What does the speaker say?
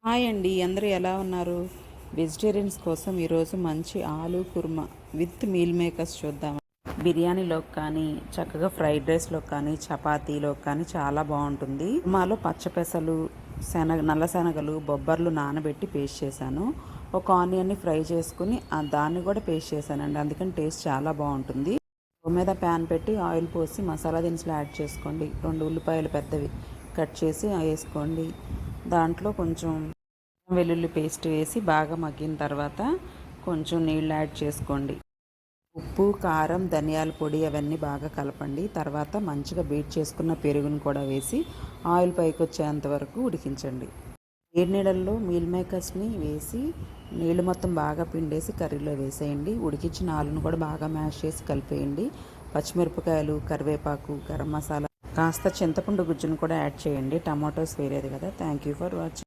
Hi అండి, అందరూ ఎలా ఉన్నారు? వెజిటేరియన్స్ కోసం ఈరోజు మంచి aloo kurma with meal makers చూద్దాం. బిర్యానీలోకి కానీ, చక్కగా ఫ్రైడ్ రైస్లోకి కానీ, చపాతీలోకి కానీ చాలా బాగుంటుంది. కుర్మాలో పచ్చపెసలు, నల్ల శనగలు, బొబ్బర్లు నానబెట్టి పేస్ట్ చేశాను. ఒక ఆనియన్ని ఫ్రై చేసుకుని దాన్ని కూడా పేస్ట్ చేశానండి, అందుకని టేస్ట్ చాలా బాగుంటుంది. స్టవ్ మీద ప్యాన్ పెట్టి ఆయిల్ పోసి మసాలా దినుసులు యాడ్ చేసుకోండి. 2 ఉల్లిపాయలు పెద్దవి కట్ చేసి వేసుకోండి. దాంట్లో కొంచెం వెల్లుల్లి పేస్ట్ వేసి బాగా మగ్గిన తర్వాత కొంచెం నీళ్ళు యాడ్ చేసుకోండి. ఉప్పు, కారం, ధనియాల పొడి అవన్నీ బాగా కలపండి. తర్వాత మంచిగా బీట్ చేసుకున్న పెరుగును కూడా వేసి ఆయిల్ పైకి వచ్చేంత వరకు ఉడికించండి. వేడి నీళ్ళల్లో మీల్ మేకర్స్ని వేసి నీళ్ళు మొత్తం బాగా పిండేసి కర్రీలో వేసేయండి. ఉడికించిన ఆలును కూడా బాగా మ్యాష్ చేసి కలిపేయండి. పచ్చిమిరపకాయలు, కరివేపాకు, గరం మసాలా, కాస్త చింతపండు గుజ్జును కూడా యాడ్ చేయండి. టమాటోస్ వేరేది కదా. Thank you for watching.